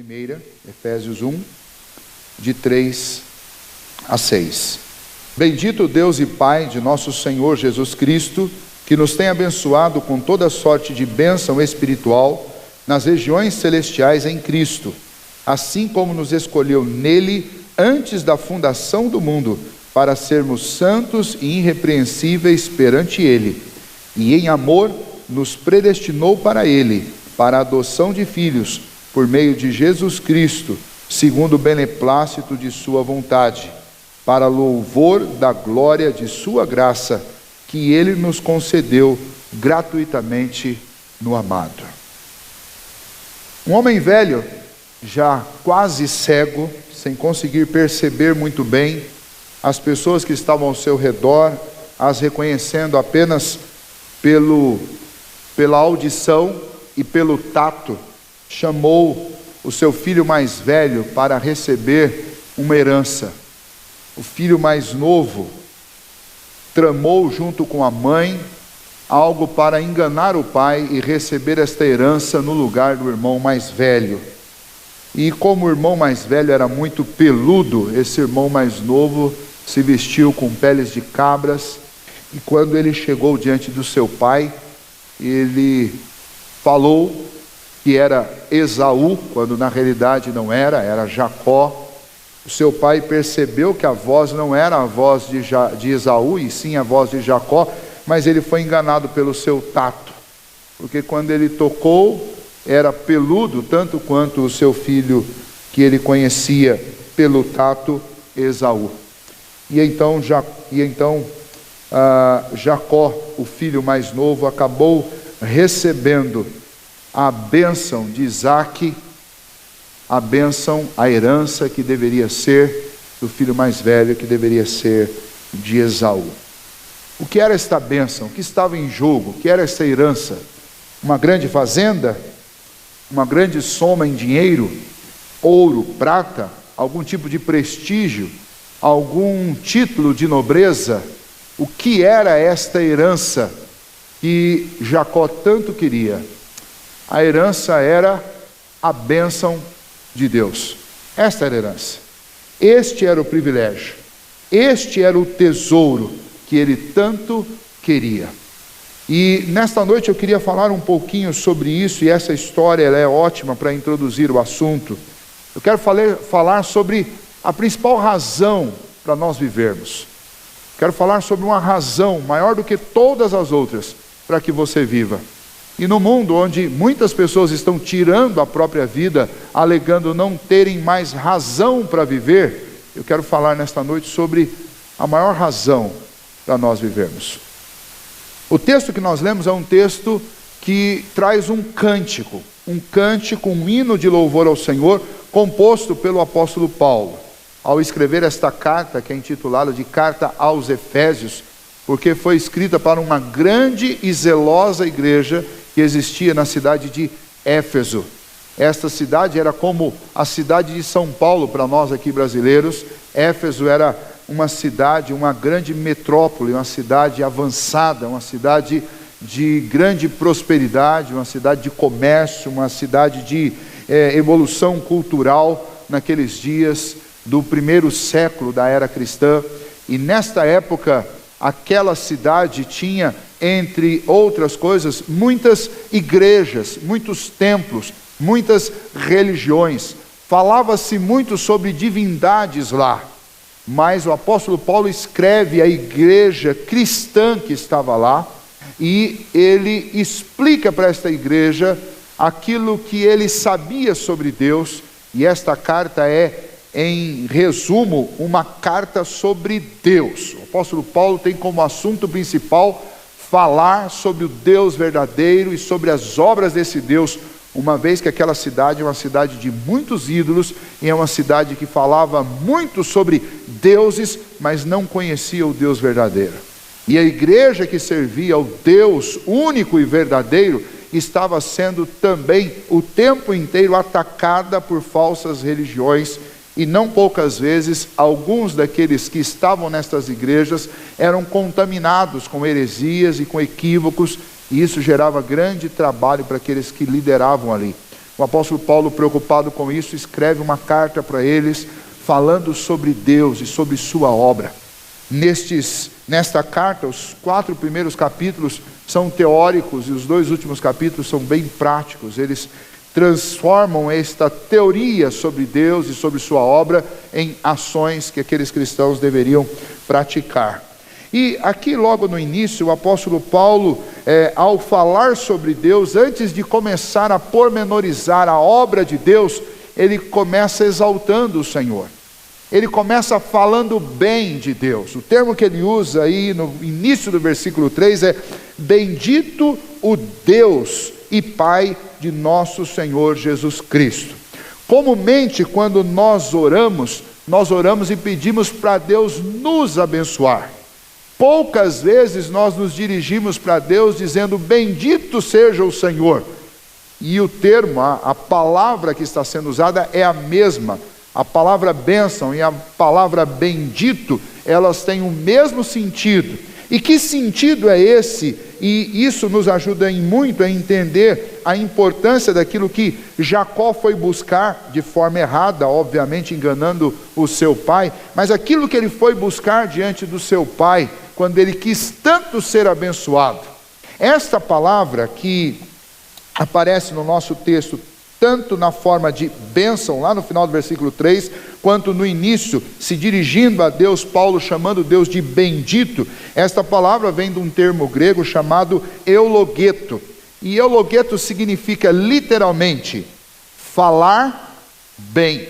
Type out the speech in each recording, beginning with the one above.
primeira, Efésios 1, de 3 a 6. Bendito Deus e Pai de nosso Senhor Jesus Cristo, que nos tem abençoado com toda sorte de bênção espiritual nas regiões celestiais em Cristo, assim como nos escolheu nele antes da fundação do mundo, para sermos santos e irrepreensíveis perante ele, e em amor nos predestinou para ele, para a adoção de filhos, por meio de Jesus Cristo, segundo o beneplácito de sua vontade, para louvor da glória de sua graça, que ele nos concedeu gratuitamente no amado. Um homem velho, já quase cego, sem conseguir perceber muito bem as pessoas que estavam ao seu redor, as reconhecendo apenas pela audição e pelo tato, chamou o seu filho mais velho para receber uma herança. O filho mais novo tramou junto com a mãe algo para enganar o pai e receber esta herança no lugar do irmão mais velho. E como o irmão mais velho era muito peludo, esse irmão mais novo se vestiu com peles de cabras, e quando ele chegou diante do seu pai, ele falou que era Esaú, quando na realidade não era Jacó. O seu pai percebeu que a voz não era a voz de Esaú, e sim a voz de Jacó, mas ele foi enganado pelo seu tato, porque quando ele tocou, era peludo, tanto quanto o seu filho, que ele conhecia pelo tato, Esaú. E então Jacó, o filho mais novo, acabou recebendo a bênção de Isaque, a bênção, a herança que deveria ser do filho mais velho, que deveria ser de Esaú. O que era esta bênção? O que estava em jogo? O que era essa herança? Uma grande fazenda? Uma grande soma em dinheiro? Ouro, prata? Algum tipo de prestígio? Algum título de nobreza? O que era esta herança que Jacó tanto queria? A herança era a bênção de Deus. Esta era a herança. Este era o privilégio. Este era o tesouro que ele tanto queria. E nesta noite eu queria falar um pouquinho sobre isso, e essa história ela é ótima para introduzir o assunto. Eu quero falar sobre a principal razão para nós vivermos. Quero falar sobre uma razão maior do que todas as outras para que você viva. E no mundo onde muitas pessoas estão tirando a própria vida, alegando não terem mais razão para viver, eu quero falar nesta noite sobre a maior razão para nós vivermos. O texto que nós lemos é um texto que traz um cântico, um hino de louvor ao Senhor, composto pelo apóstolo Paulo, ao escrever esta carta, que é intitulada de Carta aos Efésios, porque foi escrita para uma grande e zelosa igreja que existia na cidade de Éfeso. Esta cidade era como a cidade de São Paulo para nós aqui brasileiros. Éfeso era uma cidade, uma grande metrópole, uma cidade avançada, uma cidade de grande prosperidade, uma cidade de comércio, uma cidade de evolução cultural naqueles dias do primeiro século da era cristã. E nesta época, aquela cidade tinha, entre outras coisas, muitas igrejas, muitos templos, muitas religiões. Falava-se muito sobre divindades lá, mas o apóstolo Paulo escreve à igreja cristã que estava lá, e ele explica para esta igreja aquilo que ele sabia sobre Deus, e esta carta é, em resumo, uma carta sobre Deus. O apóstolo Paulo tem como assunto principal falar sobre o Deus verdadeiro e sobre as obras desse Deus, uma vez que aquela cidade é uma cidade de muitos ídolos, e é uma cidade que falava muito sobre deuses, mas não conhecia o Deus verdadeiro. E a igreja que servia ao Deus único e verdadeiro estava sendo também o tempo inteiro atacada por falsas religiões. E não poucas vezes, alguns daqueles que estavam nestas igrejas eram contaminados com heresias e com equívocos, e isso gerava grande trabalho para aqueles que lideravam ali. O apóstolo Paulo, preocupado com isso, escreve uma carta para eles, falando sobre Deus e sobre sua obra. Nesta carta, os 4 primeiros capítulos são teóricos e os 2 últimos capítulos são bem práticos. Eles transformam esta teoria sobre Deus e sobre sua obra em ações que aqueles cristãos deveriam praticar. E aqui logo no início, o apóstolo Paulo, ao falar sobre Deus, antes de começar a pormenorizar a obra de Deus, ele começa exaltando o Senhor. Ele começa falando bem de Deus. O termo que ele usa aí no início do versículo 3 é: bendito o Deus e Pai de nosso Senhor Jesus Cristo. Comumente, quando nós oramos e pedimos para Deus nos abençoar. Poucas vezes nós nos dirigimos para Deus dizendo: bendito seja o Senhor. E o termo, a palavra que está sendo usada é a mesma. A palavra bênção e a palavra bendito, elas têm o mesmo sentido. E que sentido é esse? E isso nos ajuda muito a entender a importância daquilo que Jacó foi buscar de forma errada, obviamente enganando o seu pai, mas aquilo que ele foi buscar diante do seu pai, quando ele quis tanto ser abençoado. Esta palavra que aparece no nosso texto, tanto na forma de bênção, lá no final do versículo 3, quanto no início, se dirigindo a Deus, Paulo chamando Deus de bendito. Esta palavra vem de um termo grego chamado eulogeto. E eulogeto significa literalmente falar bem.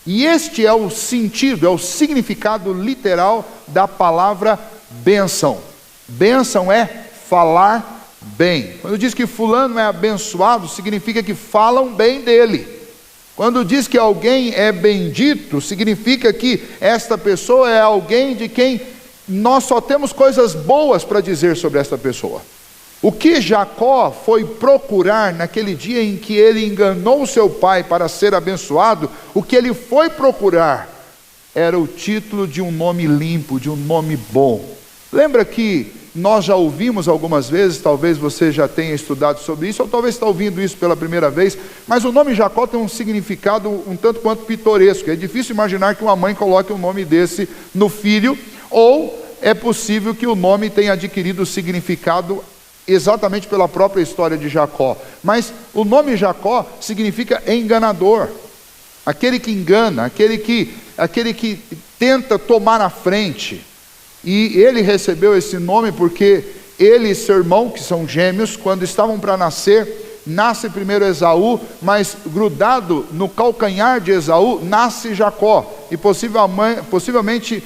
E este é o sentido, é o significado literal da palavra bênção. Bênção é falar bem. Quando diz que fulano é abençoado, significa que falam bem dele. Quando diz que alguém é bendito, significa que esta pessoa é alguém de quem nós só temos coisas boas para dizer sobre esta pessoa. O que Jacó foi procurar naquele dia em que ele enganou seu pai para ser abençoado, o que ele foi procurar era o título de um nome limpo, de um nome bom. Lembra que nós já ouvimos algumas vezes, talvez você já tenha estudado sobre isso, ou talvez está ouvindo isso pela primeira vez, mas o nome Jacó tem um significado um tanto quanto pitoresco. É difícil imaginar que uma mãe coloque um nome desse no filho, ou é possível que o nome tenha adquirido significado exatamente pela própria história de Jacó. Mas o nome Jacó significa enganador, aquele que engana, aquele que tenta tomar a frente. E ele recebeu esse nome porque ele e seu irmão, que são gêmeos, quando estavam para nascer, nasce primeiro Esaú, mas grudado no calcanhar de Esaú, nasce Jacó. E possivelmente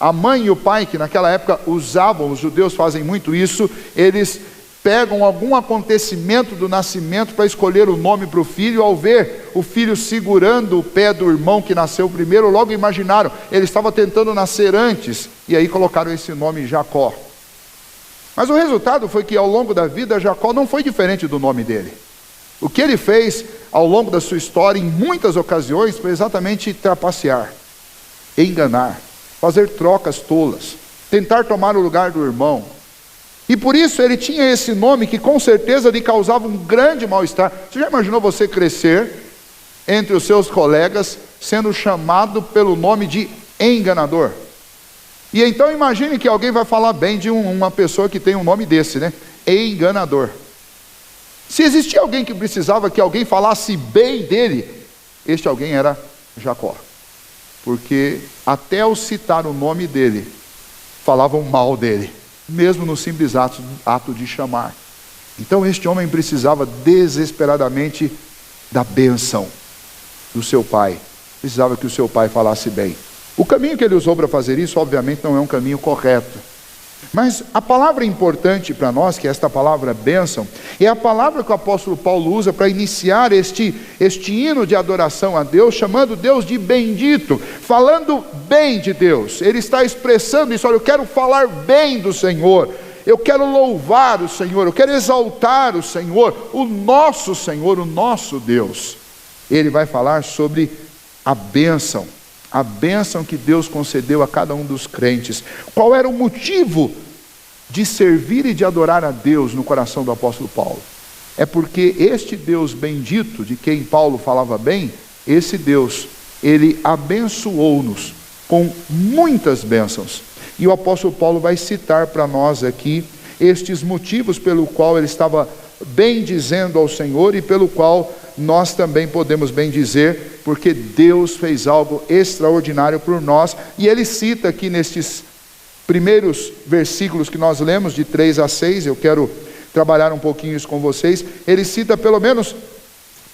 a mãe e o pai, que naquela época usavam, os judeus fazem muito isso, eles pegam algum acontecimento do nascimento para escolher o nome para o filho. Ao ver o filho segurando o pé do irmão que nasceu primeiro, logo imaginaram, ele estava tentando nascer antes, e aí colocaram esse nome Jacó. Mas o resultado foi que ao longo da vida, Jacó não foi diferente do nome dele. O que ele fez ao longo da sua história, em muitas ocasiões, foi exatamente trapacear, enganar, fazer trocas tolas, tentar tomar o lugar do irmão. E por isso ele tinha esse nome que com certeza lhe causava um grande mal-estar. Você já imaginou você crescer entre os seus colegas sendo chamado pelo nome de enganador? E então imagine que alguém vai falar bem de uma pessoa que tem um nome desse, né? Enganador. Se existia alguém que precisava que alguém falasse bem dele, este alguém era Jacó. Porque até ao citar o nome dele, falavam mal dele, mesmo no simples ato de chamar. Então este homem precisava desesperadamente da bênção do seu pai. Precisava que o seu pai falasse bem. O caminho que ele usou para fazer isso, obviamente, não é um caminho correto. Mas a palavra importante para nós, que é esta palavra bênção, é a palavra que o apóstolo Paulo usa para iniciar este hino de adoração a Deus, chamando Deus de bendito, falando bem de Deus. Ele está expressando isso: olha, eu quero falar bem do Senhor, eu quero louvar o Senhor, eu quero exaltar o Senhor, o nosso Deus. Ele vai falar sobre a bênção que Deus concedeu a cada um dos crentes. Qual era o motivo de servir e de adorar a Deus no coração do apóstolo Paulo? é porque este Deus bendito, de quem Paulo falava bem, esse Deus, ele abençoou-nos com muitas bênçãos. E o apóstolo Paulo vai citar para nós aqui estes motivos pelo qual ele estava bendizendo ao Senhor e pelo qual nós também podemos bendizer, porque Deus fez algo extraordinário por nós. E ele cita aqui nestes primeiros versículos que nós lemos, de 3 a 6, eu quero trabalhar um pouquinho isso com vocês. Ele cita pelo menos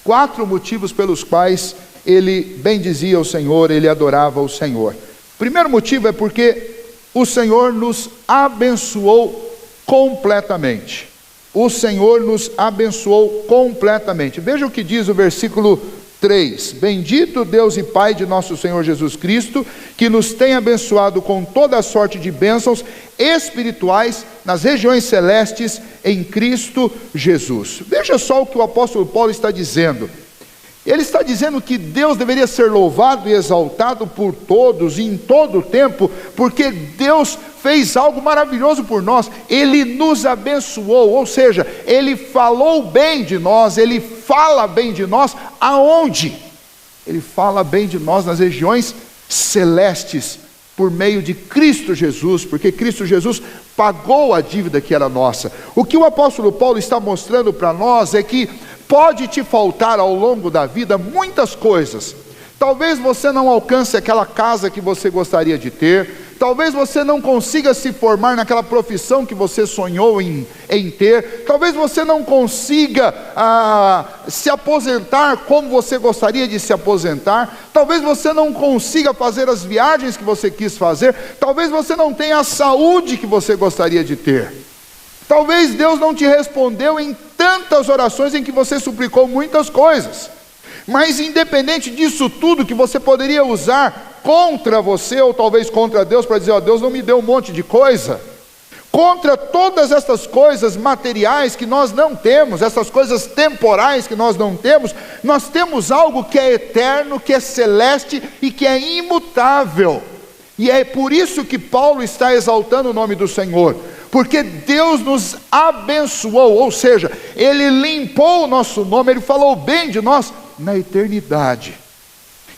4 motivos pelos quais ele bendizia o Senhor, ele adorava o Senhor. O primeiro motivo é porque o Senhor nos abençoou completamente. O Senhor nos abençoou completamente. Veja o que diz o versículo 3. Bendito Deus e Pai de nosso Senhor Jesus Cristo, que nos tem abençoado com toda a sorte de bênçãos espirituais nas regiões celestes em Cristo Jesus. Veja só o que o apóstolo Paulo está dizendo. Ele está dizendo que Deus deveria ser louvado e exaltado por todos e em todo o tempo, porque Deus fez algo maravilhoso por nós. Ele nos abençoou, ou seja, Ele falou bem de nós, Ele fala bem de nós. Aonde? Ele fala bem de nós nas regiões celestes, por meio de Cristo Jesus, porque Cristo Jesus pagou a dívida que era nossa. O que o apóstolo Paulo está mostrando para nós é que pode te faltar ao longo da vida muitas coisas. Talvez você não alcance aquela casa que você gostaria de ter. Talvez você não consiga se formar naquela profissão que você sonhou em ter. Talvez você não consiga se aposentar como você gostaria de se aposentar. Talvez você não consiga fazer as viagens que você quis fazer. Talvez você não tenha a saúde que você gostaria de ter. Talvez Deus não te respondeu em tantas orações em que você suplicou muitas coisas. Mas independente disso tudo que você poderia usar contra você, ou talvez contra Deus, para dizer, ó, Deus não me deu um monte de coisa. Contra todas essas coisas materiais que nós não temos, essas coisas temporais que nós não temos, nós temos algo que é eterno, que é celeste e que é imutável. E é por isso que Paulo está exaltando o nome do Senhor. Porque Deus nos abençoou, ou seja, Ele limpou o nosso nome, Ele falou bem de nós na eternidade.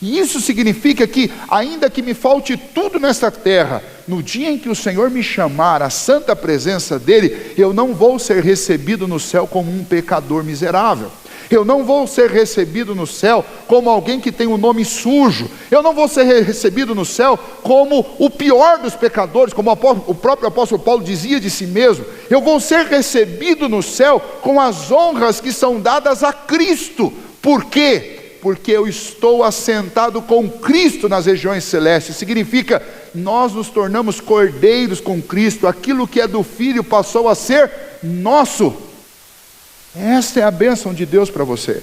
E isso significa que, ainda que me falte tudo nesta terra, no dia em que o Senhor me chamar à santa presença dEle, eu não vou ser recebido no céu como um pecador miserável. Eu não vou ser recebido no céu como alguém que tem um nome sujo. Eu não vou ser recebido no céu como o pior dos pecadores, como o próprio apóstolo Paulo dizia de si mesmo. Eu vou ser recebido no céu com as honras que são dadas a Cristo. Por quê? Porque eu estou assentado com Cristo nas regiões celestes. Significa, nós nos tornamos cordeiros com Cristo. Aquilo que é do Filho passou a ser nosso. Esta é a bênção de Deus para você.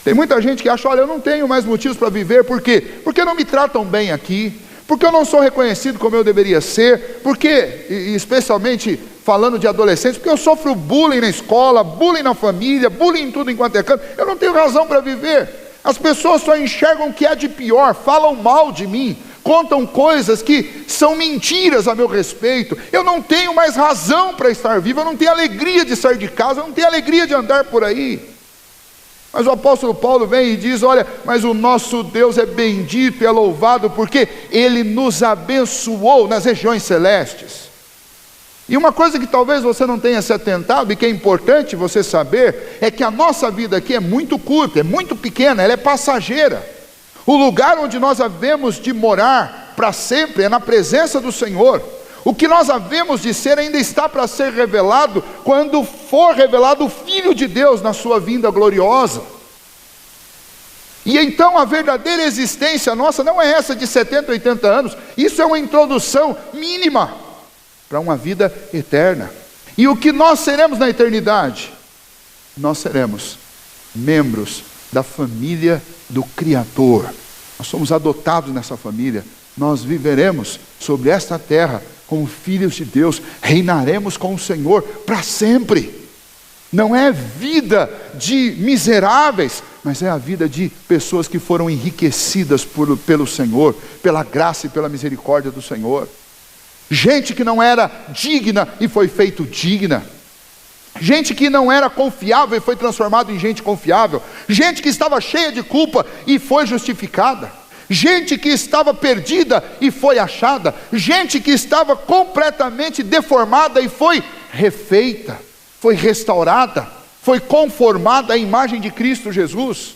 Tem muita gente que acha, olha, eu não tenho mais motivos para viver. Por quê? Porque não me tratam bem aqui, porque eu não sou reconhecido como eu deveria ser, porque, especialmente falando de adolescentes, porque eu sofro bullying na escola, bullying na família, bullying em tudo enquanto é canto. Eu não tenho razão para viver. As pessoas só enxergam o que há de pior, falam mal de mim, contam coisas que são mentiras a meu respeito. Eu não tenho mais razão para estar vivo, eu não tenho alegria de sair de casa, eu não tenho alegria de andar por aí. Mas o apóstolo Paulo vem e diz, olha, mas o nosso Deus é bendito e é louvado, porque Ele nos abençoou nas regiões celestes. E uma coisa que talvez você não tenha se atentado, e que é importante você saber, é que a nossa vida aqui é muito curta, é muito pequena, ela é passageira. O lugar onde nós havemos de morar para sempre é na presença do Senhor. O que nós havemos de ser ainda está para ser revelado, quando for revelado o Filho de Deus na sua vinda gloriosa. E então a verdadeira existência nossa não é essa de 70, 80 anos. Isso é uma introdução mínima para uma vida eterna. E o que nós seremos na eternidade? Nós seremos membros da família do Criador. Nós somos adotados nessa família. Nós viveremos sobre esta terra como filhos de Deus. Reinaremos com o Senhor para sempre. Não é vida de miseráveis, mas é a vida de pessoas que foram enriquecidas pelo Senhor, pela graça e pela misericórdia do Senhor. Gente que não era digna e foi feito digna. gente que não era confiável e foi transformada em gente confiável, gente que estava cheia de culpa e foi justificada, gente que estava perdida e foi achada, gente que estava completamente deformada e foi refeita, foi restaurada, foi conformada à imagem de Cristo Jesus.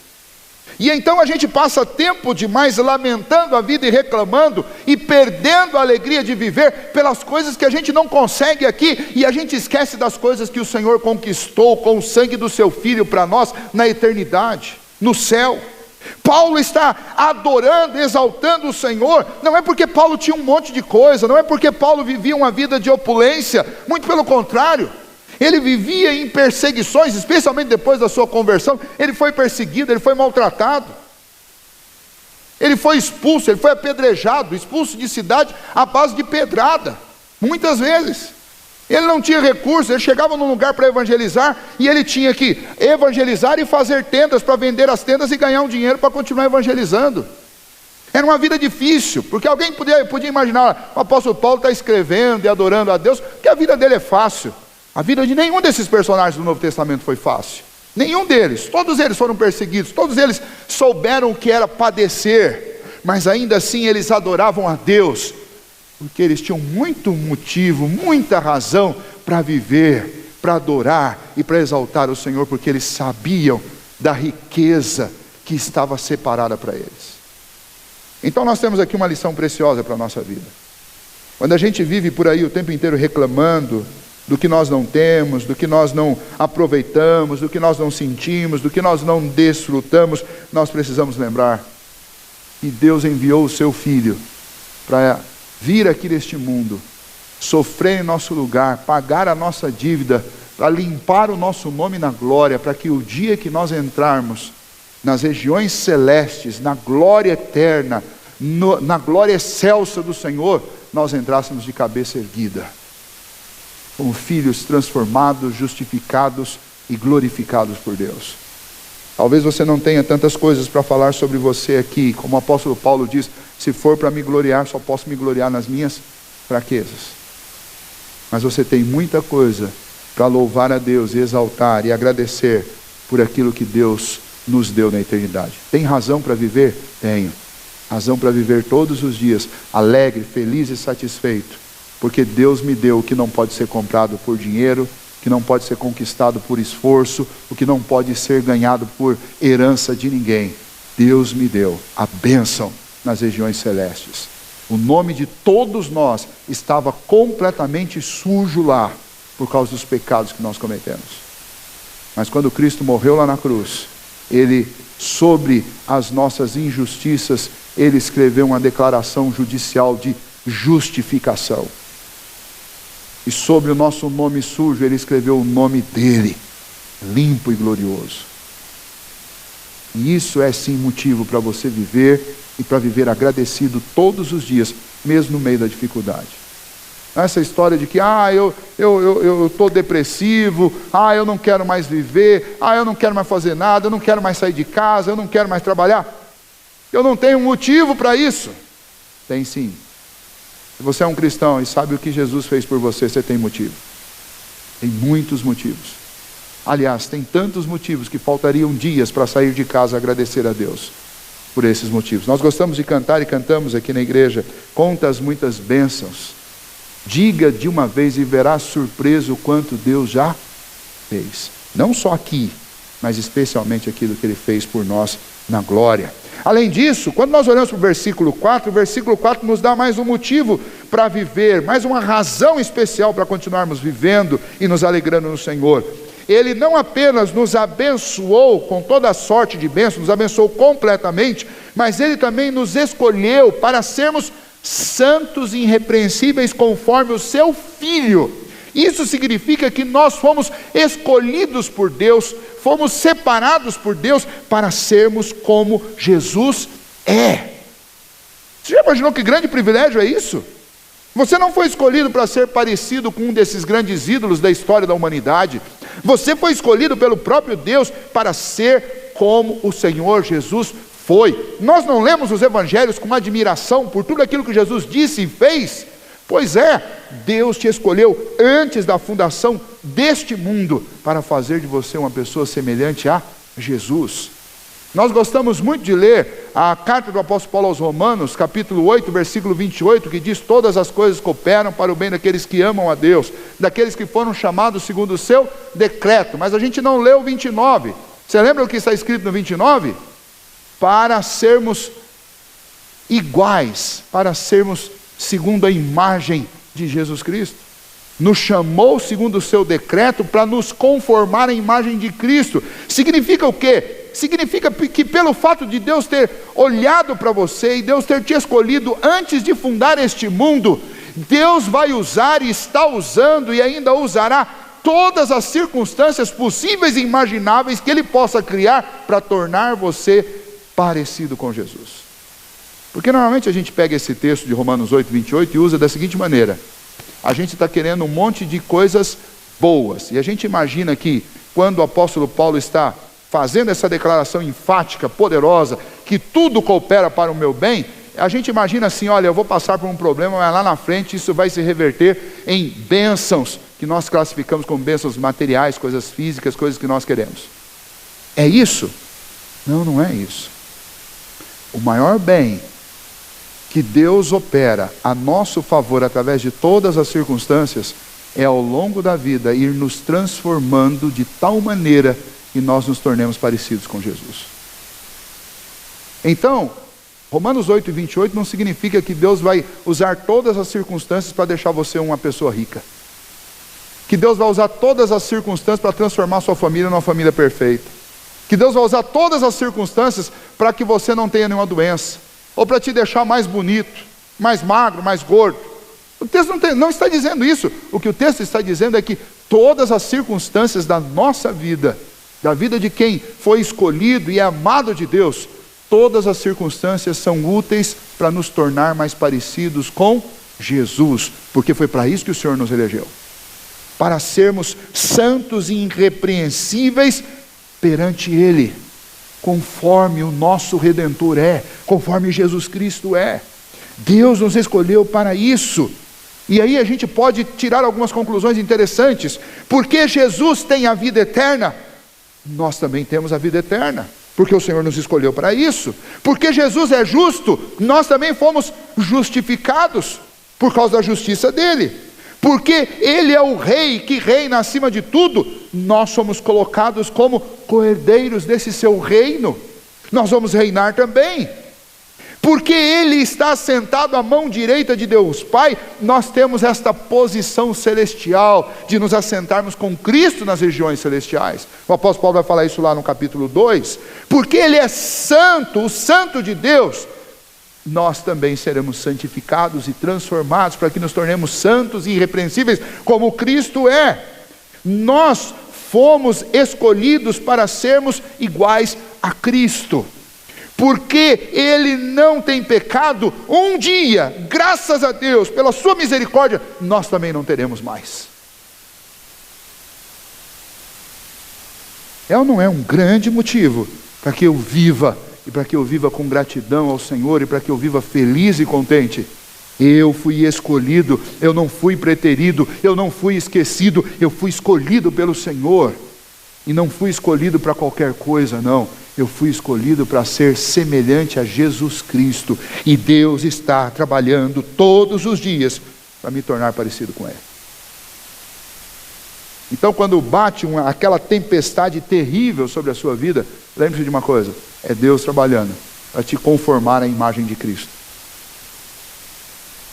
E então a gente passa tempo demais lamentando a vida e reclamando e perdendo a alegria de viver pelas coisas que a gente não consegue aqui, e a gente esquece das coisas que o Senhor conquistou com o sangue do seu Filho para nós na eternidade, no céu. Paulo está adorando, exaltando o Senhor, não é porque Paulo tinha um monte de coisa, não é porque Paulo vivia uma vida de opulência, muito pelo contrário. Ele vivia em perseguições, especialmente depois da sua conversão. Ele foi perseguido, ele foi maltratado, ele foi expulso, ele foi apedrejado, expulso de cidade à base de pedrada, muitas vezes. Ele não tinha recurso, ele chegava num lugar para evangelizar, e ele tinha que evangelizar e fazer tendas para vender as tendas e ganhar um dinheiro para continuar evangelizando. Era uma vida difícil, porque alguém podia imaginar, o apóstolo Paulo está escrevendo e adorando a Deus, que a vida dele é fácil. A vida de nenhum desses personagens do Novo Testamento foi fácil. Nenhum deles. Todos eles foram perseguidos. Todos eles souberam o que era padecer. Mas ainda assim eles adoravam a Deus, porque eles tinham muito motivo, muita razão para viver, para adorar e para exaltar o Senhor, porque eles sabiam da riqueza que estava separada para eles. Então nós temos aqui uma lição preciosa para a nossa vida. Quando a gente vive por aí o tempo inteiro reclamando do que nós não temos, do que nós não aproveitamos, do que nós não sentimos, do que nós não desfrutamos, nós precisamos lembrar que Deus enviou o seu Filho para vir aqui neste mundo, sofrer em nosso lugar, pagar a nossa dívida, para limpar o nosso nome na glória, para que o dia que nós entrarmos nas regiões celestes, na glória eterna, na glória excelsa do Senhor, nós entrássemos de cabeça erguida, como filhos transformados, justificados e glorificados por Deus. Talvez você não tenha tantas coisas para falar sobre você aqui, como o apóstolo Paulo diz, se for para me gloriar, só posso me gloriar nas minhas fraquezas. Mas você tem muita coisa para louvar a Deus e exaltar e agradecer por aquilo que Deus nos deu na eternidade. Tem razão para viver? Tenho. Razão para viver todos os dias, alegre, feliz e satisfeito, porque Deus me deu o que não pode ser comprado por dinheiro, que não pode ser conquistado por esforço, o que não pode ser ganhado por herança de ninguém. Deus me deu a bênção nas regiões celestes. O nome de todos nós estava completamente sujo lá, por causa dos pecados que nós cometemos. Mas quando Cristo morreu lá na cruz, Ele, sobre as nossas injustiças, Ele escreveu uma declaração judicial de justificação. E sobre o nosso nome sujo, Ele escreveu o nome dEle, limpo e glorioso. E isso é sim motivo para você viver, e para viver agradecido todos os dias, mesmo no meio da dificuldade. Essa história de que, eu estou depressivo, eu não quero mais viver, eu não quero mais fazer nada, eu não quero mais sair de casa, eu não quero mais trabalhar. Eu não tenho motivo para isso. Tem sim. Se você é um cristão e sabe o que Jesus fez por você, você tem motivo. Tem muitos motivos. Aliás, tem tantos motivos que faltariam dias para sair de casa e agradecer a Deus por esses motivos. Nós gostamos de cantar e cantamos aqui na igreja, conta as muitas bênçãos. Diga de uma vez e verá surpreso o quanto Deus já fez. Não só aqui, mas especialmente aquilo que Ele fez por nós na glória. Além disso, quando nós olhamos para o versículo 4 nos dá mais um motivo para viver, mais uma razão especial para continuarmos vivendo e nos alegrando no Senhor. Ele não apenas nos abençoou com toda a sorte de bênçãos, nos abençoou completamente, mas Ele também nos escolheu para sermos santos e irrepreensíveis conforme o seu Filho. Isso significa que nós fomos escolhidos por Deus, fomos separados por Deus para sermos como Jesus é. Você já imaginou que grande privilégio é isso? Você não foi escolhido para ser parecido com um desses grandes ídolos da história da humanidade. Você foi escolhido pelo próprio Deus para ser como o Senhor Jesus foi. Nós não lemos os evangelhos com admiração por tudo aquilo que Jesus disse e fez, Pois é, Deus te escolheu antes da fundação deste mundo para fazer de você uma pessoa semelhante a Jesus. Nós gostamos muito de ler a carta do apóstolo Paulo aos Romanos, capítulo 8, versículo 28, que diz: todas as coisas cooperam para o bem daqueles que amam a Deus, daqueles que foram chamados segundo o seu decreto. Mas a gente não leu o 29. Você lembra o que está escrito no 29? Para sermos iguais, para sermos segundo a imagem de Jesus Cristo. Nos chamou segundo o seu decreto para nos conformar à imagem de Cristo. Significa o quê? Significa que pelo fato de Deus ter olhado para você e Deus ter te escolhido antes de fundar este mundo, Deus vai usar e está usando e ainda usará todas as circunstâncias possíveis e imagináveis que Ele possa criar para tornar você parecido com Jesus. Porque normalmente a gente pega esse texto de Romanos 8, 28 e usa da seguinte maneira: a gente está querendo um monte de coisas boas, e a gente imagina que quando o apóstolo Paulo está fazendo essa declaração enfática, poderosa, que tudo coopera para o meu bem, a gente imagina assim: olha, eu vou passar por um problema, mas lá na frente isso vai se reverter em bênçãos, que nós classificamos como bênçãos materiais, coisas físicas, coisas que nós queremos. É isso? Não, não é isso. O maior bem que Deus opera a nosso favor através de todas as circunstâncias é ao longo da vida ir nos transformando de tal maneira que nós nos tornemos parecidos com Jesus. Então, Romanos 8, 28 não significa que Deus vai usar todas as circunstâncias para deixar você uma pessoa rica, que Deus vai usar todas as circunstâncias para transformar sua família numa família perfeita, que Deus vai usar todas as circunstâncias para que você não tenha nenhuma doença, ou para te deixar mais bonito, mais magro, mais gordo. O texto não está dizendo isso. O que o texto está dizendo é que todas as circunstâncias da nossa vida, da vida de quem foi escolhido e é amado de Deus, todas as circunstâncias são úteis para nos tornar mais parecidos com Jesus, porque foi para isso que o Senhor nos elegeu, para sermos santos e irrepreensíveis perante Ele, conforme o nosso Redentor é, conforme Jesus Cristo é. Deus nos escolheu para isso. E aí a gente pode tirar algumas conclusões interessantes. Porque Jesus tem a vida eterna, nós também temos a vida eterna, porque o Senhor nos escolheu para isso. Porque Jesus é justo, nós também fomos justificados por causa da justiça dele. Porque Ele é o Rei que reina acima de tudo, nós somos colocados como co-herdeiros desse seu reino. Nós vamos reinar também. Porque Ele está sentado à mão direita de Deus Pai, nós temos esta posição celestial de nos assentarmos com Cristo nas regiões celestiais. O apóstolo Paulo vai falar isso lá no capítulo 2. Porque Ele é santo, o santo de Deus, nós também seremos santificados e transformados para que nos tornemos santos e irrepreensíveis como Cristo é. Nós fomos escolhidos para sermos iguais a Cristo. Porque Ele não tem pecado, um dia, graças a Deus, pela sua misericórdia, nós também não teremos mais. É ou não é um grande motivo para que eu viva, e para que eu viva com gratidão ao Senhor, e para que eu viva feliz e contente? Eu fui escolhido, eu não fui preterido, eu não fui esquecido, eu fui escolhido pelo Senhor. E não fui escolhido para qualquer coisa, não. Eu fui escolhido para ser semelhante a Jesus Cristo. E Deus está trabalhando todos os dias para me tornar parecido com Ele. Então, quando bate aquela tempestade terrível sobre a sua vida, lembre-se de uma coisa: é Deus trabalhando para te conformar à imagem de Cristo.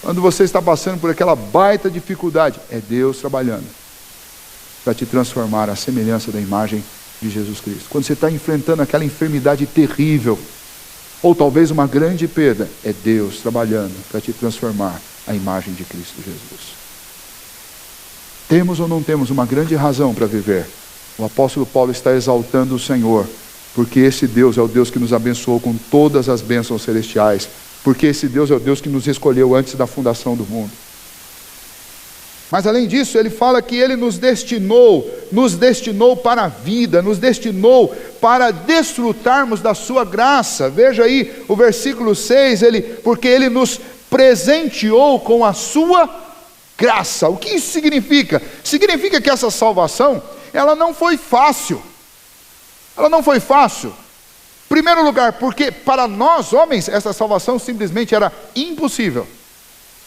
Quando você está passando por aquela baita dificuldade, é Deus trabalhando para te transformar à semelhança da imagem de Jesus Cristo. Quando você está enfrentando aquela enfermidade terrível, ou talvez uma grande perda, é Deus trabalhando para te transformar à imagem de Cristo Jesus. Temos ou não temos uma grande razão para viver? O apóstolo Paulo está exaltando o Senhor, porque esse Deus é o Deus que nos abençoou com todas as bênçãos celestiais, porque esse Deus é o Deus que nos escolheu antes da fundação do mundo. Mas além disso, ele fala que Ele nos destinou para a vida, nos destinou para desfrutarmos da sua graça. Veja aí o versículo 6, porque Ele nos presenteou com a sua graça. O que isso significa? Significa que essa salvação, ela não foi fácil. Ela não foi fácil. Em primeiro lugar, porque para nós homens, essa salvação simplesmente era impossível.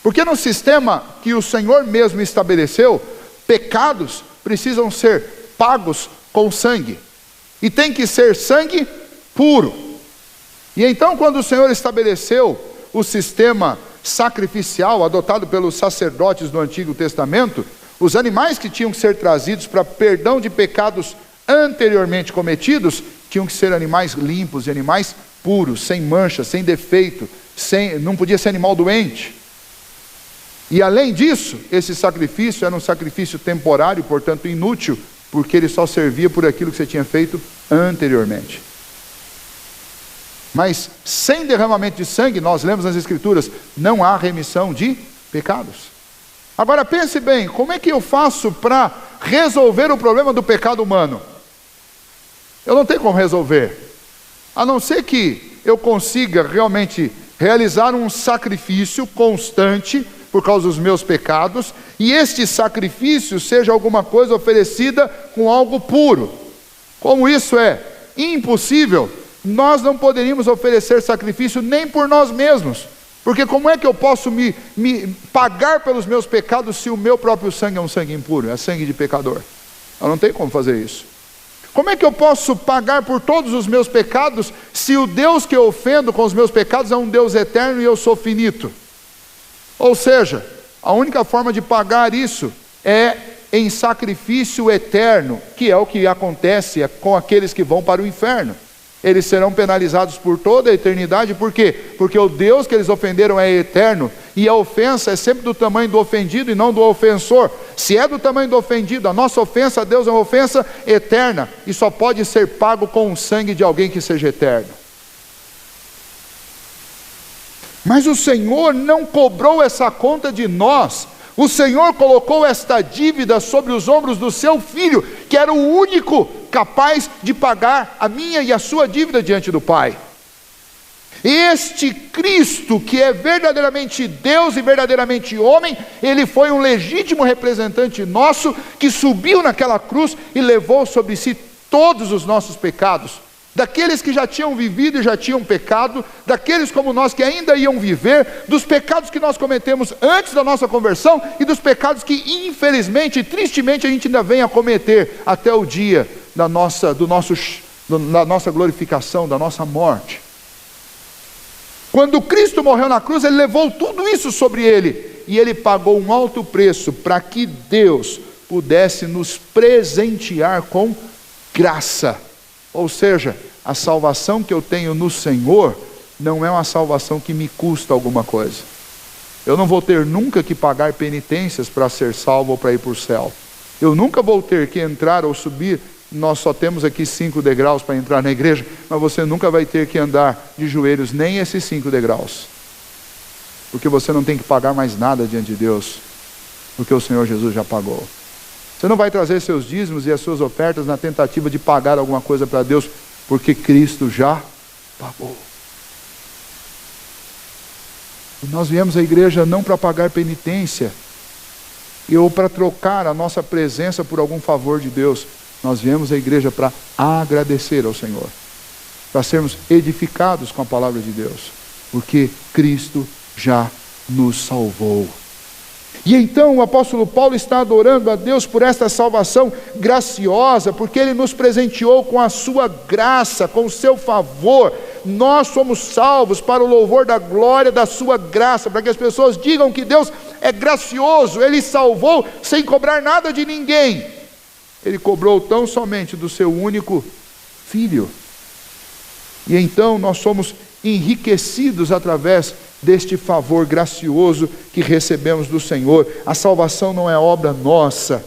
Porque no sistema que o Senhor mesmo estabeleceu, pecados precisam ser pagos com sangue. E tem que ser sangue puro. E então, quando o Senhor estabeleceu o sistema sacrificial adotado pelos sacerdotes do Antigo Testamento, os animais que tinham que ser trazidos para perdão de pecados anteriormente cometidos, tinham que ser animais limpos e animais puros, sem mancha, sem defeito, não podia ser animal doente. E além disso, esse sacrifício era um sacrifício temporário, portanto inútil, porque ele só servia por aquilo que você tinha feito anteriormente. Mas sem derramamento de sangue, nós lemos nas Escrituras, não há remissão de pecados. Agora pense bem, como é que eu faço para resolver o problema do pecado humano? Eu não tenho como resolver, a não ser que eu consiga realmente realizar um sacrifício constante por causa dos meus pecados, e este sacrifício seja alguma coisa oferecida com algo puro. Como isso é impossível, nós não poderíamos oferecer sacrifício nem por nós mesmos, porque como é que eu posso me pagar pelos meus pecados se o meu próprio sangue é um sangue impuro, é sangue de pecador? Eu não tenho como fazer isso. Como é que eu posso pagar por todos os meus pecados se o Deus que eu ofendo com os meus pecados é um Deus eterno e eu sou finito? Ou seja, a única forma de pagar isso é em sacrifício eterno, que é o que acontece com aqueles que vão para o inferno. Eles serão penalizados por toda a eternidade. Por quê? Porque o Deus que eles ofenderam é eterno, e a ofensa é sempre do tamanho do ofendido e não do ofensor. Se é do tamanho do ofendido, a nossa ofensa a Deus é uma ofensa eterna, e só pode ser pago com o sangue de alguém que seja eterno. Mas o Senhor não cobrou essa conta de nós. O Senhor colocou esta dívida sobre os ombros do seu Filho, que era o único capaz de pagar a minha e a sua dívida diante do Pai. Este Cristo, que é verdadeiramente Deus e verdadeiramente homem, ele foi um legítimo representante nosso, que subiu naquela cruz e levou sobre si todos os nossos pecados. Daqueles que já tinham vivido e já tinham pecado, daqueles como nós que ainda iam viver, dos pecados que nós cometemos antes da nossa conversão e dos pecados que infelizmente e tristemente a gente ainda vem a cometer até o dia da nossa glorificação, da nossa morte. Quando Cristo morreu na cruz, ele levou tudo isso sobre ele, e ele pagou um alto preço para que Deus pudesse nos presentear com graça. Ou seja, a salvação que eu tenho no Senhor não é uma salvação que me custa alguma coisa. Eu não vou ter nunca que pagar penitências para ser salvo ou para ir para o céu. Eu nunca vou ter que entrar ou subir. Nós só temos aqui 5 degraus para entrar na igreja, mas você nunca vai ter que andar de joelhos nem esses 5 degraus. Porque você não tem que pagar mais nada diante de Deus, porque o Senhor Jesus já pagou. Você não vai trazer seus dízimos e as suas ofertas na tentativa de pagar alguma coisa para Deus, porque Cristo já pagou. E nós viemos à igreja não para pagar penitência, ou para trocar a nossa presença por algum favor de Deus. Nós viemos à igreja para agradecer ao Senhor, para sermos edificados com a palavra de Deus, porque Cristo já nos salvou. E então o apóstolo Paulo está adorando a Deus por esta salvação graciosa, porque Ele nos presenteou com a sua graça, com o seu favor. Nós somos salvos para o louvor da glória da sua graça, para que as pessoas digam que Deus é gracioso. Ele salvou sem cobrar nada de ninguém. Ele cobrou tão somente do seu único Filho. E então nós somos enriquecidos através deste favor gracioso que recebemos do Senhor. A salvação não é obra nossa,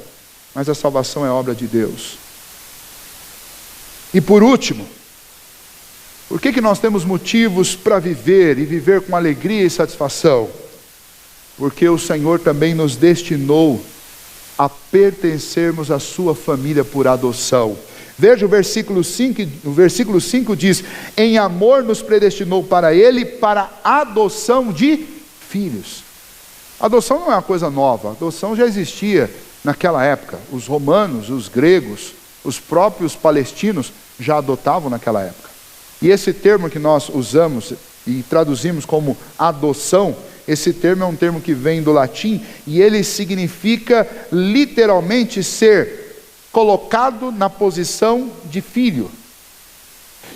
mas a salvação é obra de Deus. E por último, por que nós temos motivos para viver e viver com alegria e satisfação? Porque o Senhor também nos destinou a pertencermos à sua família por adoção. Veja o versículo 5, o versículo 5 diz: em amor nos predestinou para Ele, para a adoção de filhos. Adoção não é uma coisa nova, a adoção já existia naquela época. Os romanos, os gregos, os próprios palestinos já adotavam naquela época. E esse termo que nós usamos e traduzimos como adoção, esse termo é um termo que vem do latim e ele significa literalmente ser colocado na posição de filho.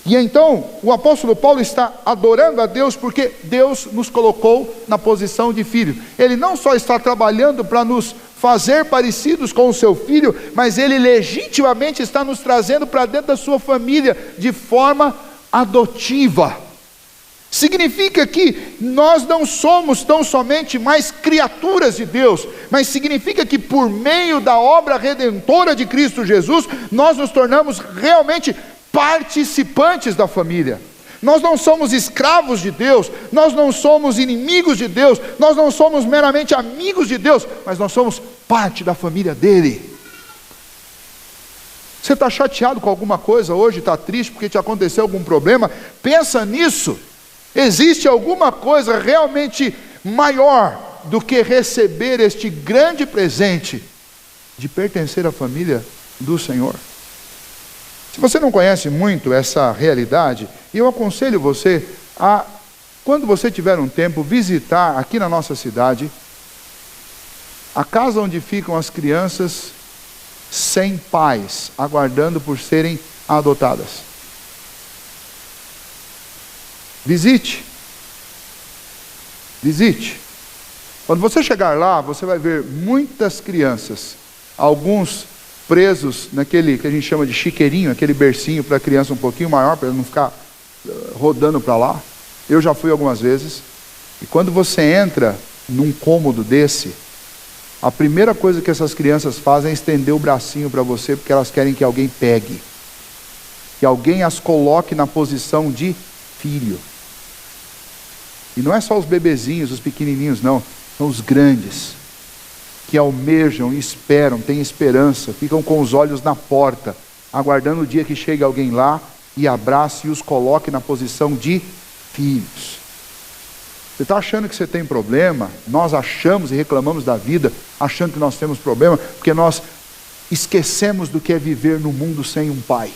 E então o apóstolo Paulo está adorando a Deus porque Deus nos colocou na posição de filho. Ele não só está trabalhando para nos fazer parecidos com o seu filho, mas ele legitimamente está nos trazendo para dentro da sua família de forma adotiva. Significa que nós não somos tão somente mais criaturas de Deus, mas significa que por meio da obra redentora de Cristo Jesus, nós nos tornamos realmente participantes da família. Nós não somos escravos de Deus, nós não somos inimigos de Deus, nós não somos meramente amigos de Deus, mas nós somos parte da família dele. Você está chateado com alguma coisa hoje, está triste porque te aconteceu algum problema? Pensa nisso. Existe alguma coisa realmente maior do que receber este grande presente de pertencer à família do Senhor? Se você não conhece muito essa realidade, eu aconselho você a, quando você tiver um tempo, visitar aqui na nossa cidade a casa onde ficam as crianças sem pais, aguardando por serem adotadas. Visite. Quando você chegar lá, você vai ver muitas crianças, alguns presos naquele que a gente chama de chiqueirinho, aquele bercinho para a criança um pouquinho maior, para não ficar rodando para lá. Eu já fui algumas vezes. E quando você entra num cômodo desse, a primeira coisa que essas crianças fazem é estender o bracinho para você, porque elas querem que alguém pegue, que alguém as coloque na posição de filho. E não é só os bebezinhos, os pequenininhos, não. São os grandes, que almejam, esperam, têm esperança, ficam com os olhos na porta, aguardando o dia que chegue alguém lá e abrace e os coloque na posição de filhos. Você está achando que você tem problema? Nós achamos e reclamamos da vida, achando que nós temos problema, porque nós esquecemos do que é viver no mundo sem um pai.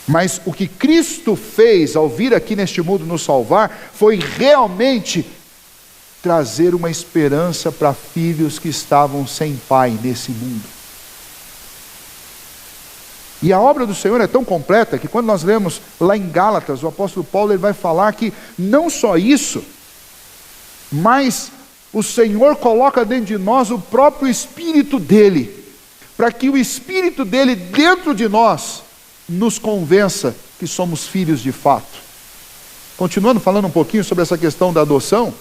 Mas o que Cristo fez ao vir aqui neste mundo nos salvar, foi realmente trazer uma esperança para filhos que estavam sem pai nesse mundo. E a obra do Senhor é tão completa que quando nós lemos lá em Gálatas, o apóstolo Paulo ele vai falar que não só isso, mas o Senhor coloca dentro de nós o próprio Espírito dele, para que o Espírito dele dentro de nós nos convença que somos filhos de fato. Continuando falando um pouquinho sobre essa questão da adoção,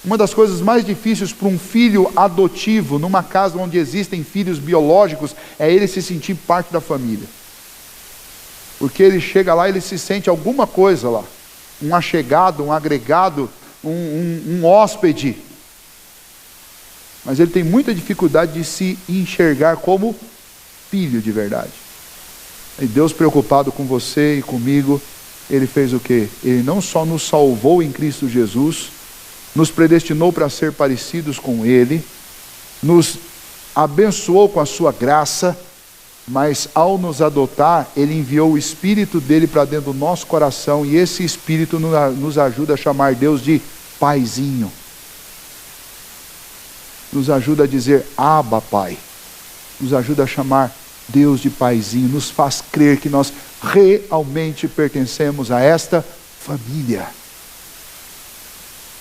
uma das coisas mais difíceis para um filho adotivo, numa casa onde existem filhos biológicos, é ele se sentir parte da família. Porque ele chega lá e ele se sente alguma coisa lá, um achegado, um agregado, um hóspede. Mas ele tem muita dificuldade de se enxergar como filho de verdade. E Deus, preocupado com você e comigo, Ele fez o quê? Ele não só nos salvou em Cristo Jesus, nos predestinou para ser parecidos com Ele, nos abençoou com a sua graça, mas ao nos adotar, Ele enviou o Espírito dEle para dentro do nosso coração, e esse Espírito nos ajuda a chamar Deus de Paizinho. Nos ajuda a dizer Abba, Pai. Nos ajuda a chamar Deus de Paizinho, nos faz crer que nós realmente pertencemos a esta família.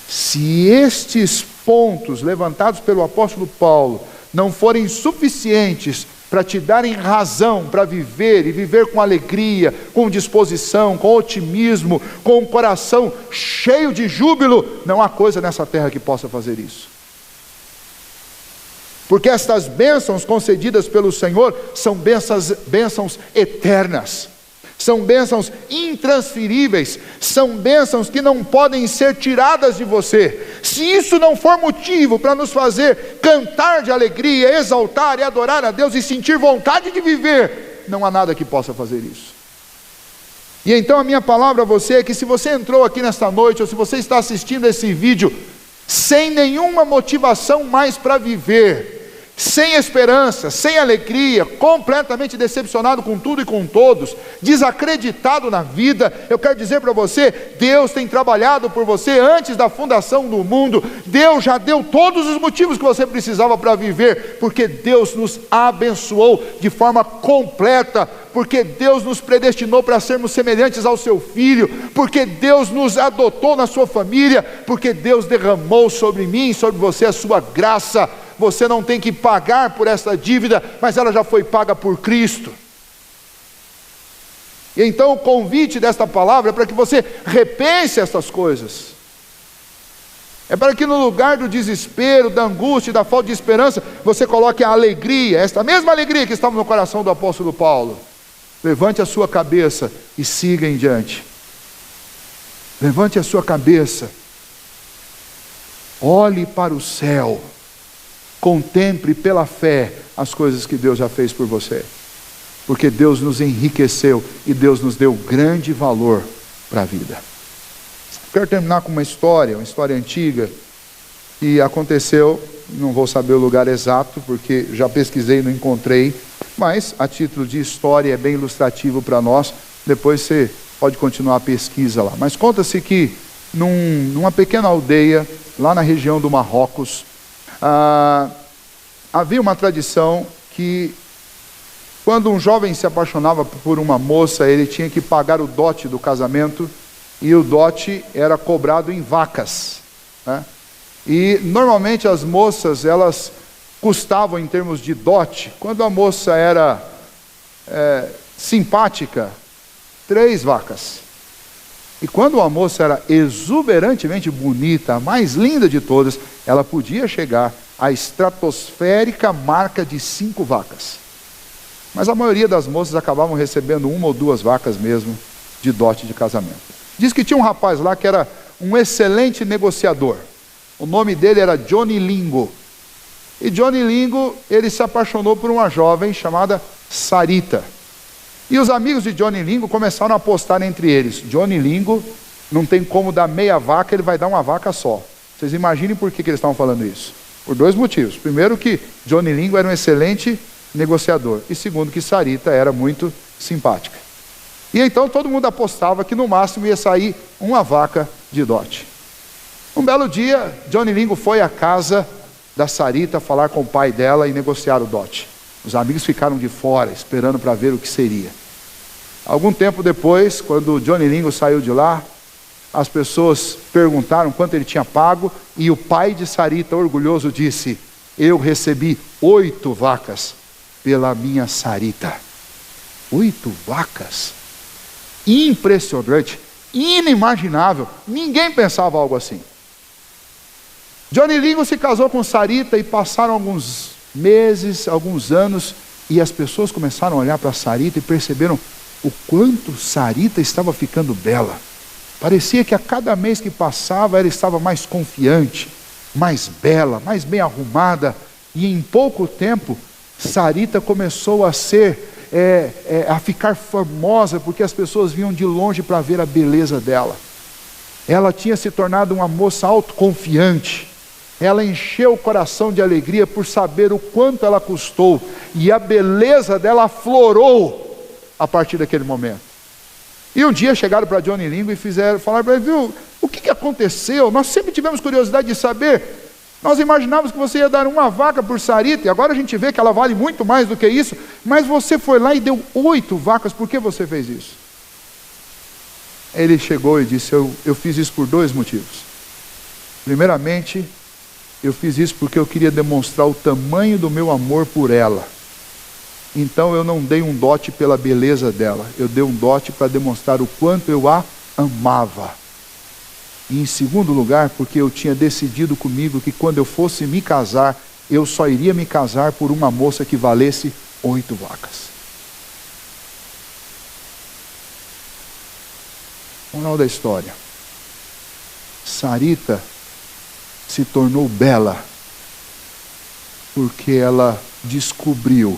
Se estes pontos levantados pelo apóstolo Paulo não forem suficientes para te darem razão para viver, e viver com alegria, com disposição, com otimismo, com um coração cheio de júbilo, não há coisa nessa terra que possa fazer isso. Porque estas bênçãos concedidas pelo Senhor são bênçãos eternas, são bênçãos intransferíveis, são bênçãos que não podem ser tiradas de você. Se isso não for motivo para nos fazer cantar de alegria, exaltar e adorar a Deus e sentir vontade de viver, não há nada que possa fazer isso. E então a minha palavra a você é que se você entrou aqui nesta noite, ou se você está assistindo esse vídeo, sem nenhuma motivação mais para viver, sem esperança, sem alegria, completamente decepcionado com tudo e com todos, desacreditado na vida, eu quero dizer para você, Deus tem trabalhado por você antes da fundação do mundo. Deus já deu todos os motivos que você precisava para viver, porque Deus nos abençoou de forma completa, porque Deus nos predestinou para sermos semelhantes ao seu Filho, porque Deus nos adotou na sua família, porque Deus derramou sobre mim e sobre você a sua graça. Você não tem que pagar por essa dívida, mas ela já foi paga por Cristo. E então o convite desta palavra é para que você repense essas coisas. É para que no lugar do desespero, da angústia e da falta de esperança, você coloque a alegria, esta mesma alegria que estava no coração do apóstolo Paulo. Levante a sua cabeça e siga em diante. Levante a sua cabeça. Olhe para o céu. Contemple pela fé as coisas que Deus já fez por você. Porque Deus nos enriqueceu e Deus nos deu grande valor para a vida. Quero terminar com uma história antiga que aconteceu, não vou saber o lugar exato porque já pesquisei e não encontrei, mas a título de história é bem ilustrativo para nós. Depois você pode continuar a pesquisa lá. Mas conta-se que numa pequena aldeia lá na região do Marrocos, havia uma tradição que quando um jovem se apaixonava por uma moça, ele tinha que pagar o dote do casamento, e o dote era cobrado em vacas, né? E normalmente as moças, elas custavam em termos de dote, quando a moça era simpática, 3 vacas. E quando a moça era exuberantemente bonita, a mais linda de todas, ela podia chegar à estratosférica marca de 5 vacas. Mas a maioria das moças acabavam recebendo 1 ou 2 vacas mesmo de dote de casamento. Diz que tinha um rapaz lá que era um excelente negociador. O nome dele era Johnny Lingo. E Johnny Lingo, ele se apaixonou por uma jovem chamada Sarita. E os amigos de Johnny Lingo começaram a apostar entre eles. Johnny Lingo não tem como dar meia vaca, ele vai dar uma vaca só. Vocês imaginem por que eles estavam falando isso. Por 2 motivos. Primeiro, que Johnny Lingo era um excelente negociador. E segundo, que Sarita era muito simpática. E então todo mundo apostava que no máximo ia sair 1 vaca de dote. Um belo dia, Johnny Lingo foi à casa da Sarita falar com o pai dela e negociar o dote. Os amigos ficaram de fora, esperando para ver o que seria. Algum tempo depois, quando Johnny Lingo saiu de lá, as pessoas perguntaram quanto ele tinha pago, e o pai de Sarita, orgulhoso, disse: eu recebi 8 vacas pela minha Sarita. 8 vacas? Impressionante, inimaginável, ninguém pensava algo assim. Johnny Lingo se casou com Sarita e passaram alguns meses, alguns anos, e as pessoas começaram a olhar para Sarita e perceberam o quanto Sarita estava ficando bela. Parecia que a cada mês que passava ela estava mais confiante, mais bela, mais bem arrumada, e em pouco tempo Sarita começou a a ficar famosa, porque as pessoas vinham de longe para ver a beleza dela. Ela tinha se tornado uma moça autoconfiante. Ela encheu o coração de alegria por saber o quanto ela custou, e a beleza dela aflorou a partir daquele momento. E um dia chegaram para Johnny Lingo e falaram para ele: viu, o que aconteceu? Nós sempre tivemos curiosidade de saber. Nós imaginávamos que você ia dar 1 vaca por Sarita, e agora a gente vê que ela vale muito mais do que isso, mas você foi lá e deu 8 vacas, por que você fez isso? Ele chegou e disse: eu fiz isso por 2 motivos. Primeiramente, eu fiz isso porque eu queria demonstrar o tamanho do meu amor por ela. Então eu não dei um dote pela beleza dela, eu dei um dote para demonstrar o quanto eu a amava. E em segundo lugar, porque eu tinha decidido comigo que quando eu fosse me casar, eu só iria me casar por uma moça que valesse 8 vacas. Moral da história: Sarita se tornou bela porque ela descobriu,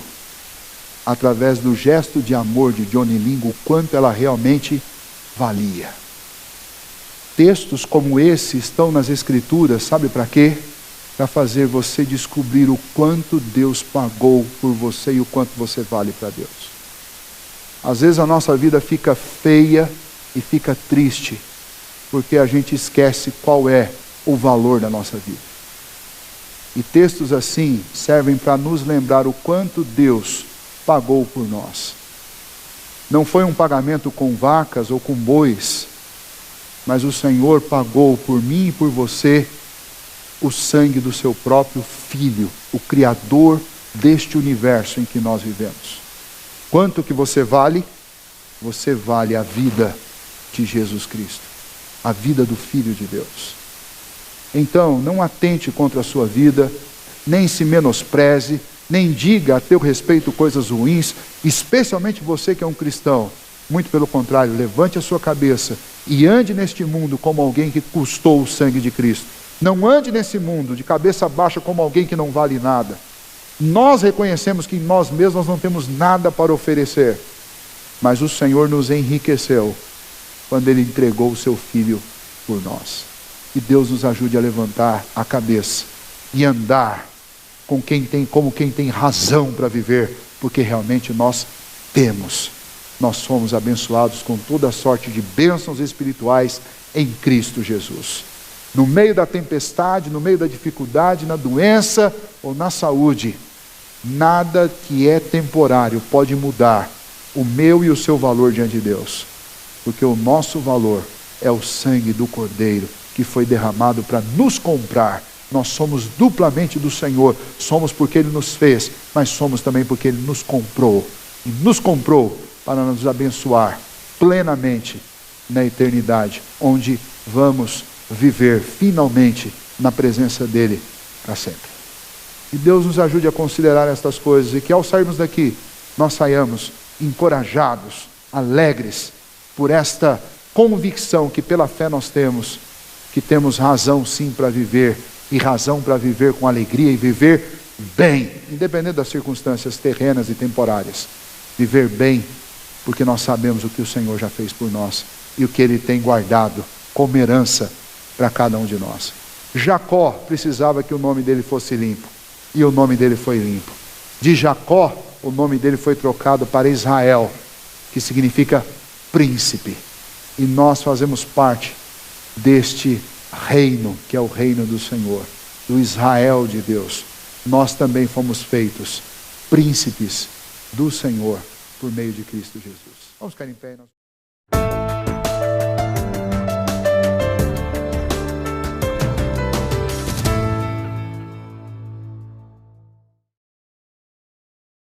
através do gesto de amor de Johnny Lingo, o quanto ela realmente valia. Textos como esse estão nas Escrituras, sabe para quê? Para fazer você descobrir o quanto Deus pagou por você e o quanto você vale para Deus. Às vezes a nossa vida fica feia e fica triste, porque a gente esquece qual é o valor da nossa vida. E textos assim servem para nos lembrar o quanto Deus pagou por nós. Não foi um pagamento com vacas ou com bois, mas o Senhor pagou por mim e por você o sangue do seu próprio Filho, o Criador deste universo em que nós vivemos. Quanto que você vale? Você vale a vida de Jesus Cristo, a vida do Filho de Deus. Então, não atente contra a sua vida, nem se menospreze, nem diga a teu respeito coisas ruins, especialmente você que é um cristão. Muito pelo contrário, levante a sua cabeça e ande neste mundo como alguém que custou o sangue de Cristo. Não ande nesse mundo de cabeça baixa como alguém que não vale nada. Nós reconhecemos que em nós mesmos não temos nada para oferecer, mas o Senhor nos enriqueceu quando Ele entregou o seu Filho por nós. Que Deus nos ajude a levantar a cabeça e andar como quem tem razão para viver, porque realmente nós temos. Nós somos abençoados com toda sorte de bênçãos espirituais em Cristo Jesus. No meio da tempestade, no meio da dificuldade, na doença ou na saúde, nada que é temporário pode mudar o meu e o seu valor diante de Deus, porque o nosso valor é o sangue do Cordeiro que foi derramado para nos comprar. Nós somos duplamente do Senhor, somos porque Ele nos fez, mas somos também porque Ele nos comprou, e nos comprou para nos abençoar plenamente na eternidade, onde vamos viver finalmente na presença dEle para sempre. Que Deus nos ajude a considerar estas coisas e que ao sairmos daqui, nós saiamos encorajados, alegres, por esta convicção que pela fé nós temos, que temos razão sim para viver, e razão para viver com alegria e viver bem, independente das circunstâncias terrenas e temporárias. Viver bem, porque nós sabemos o que o Senhor já fez por nós e o que Ele tem guardado como herança para cada um de nós. Jacó precisava que o nome dele fosse limpo, e o nome dele foi limpo. De Jacó, o nome dele foi trocado para Israel, que significa príncipe. E nós fazemos parte deste reino, que é o reino do Senhor, do Israel de Deus. Nós também fomos feitos príncipes do Senhor por meio de Cristo Jesus. Vamos ficar em pé.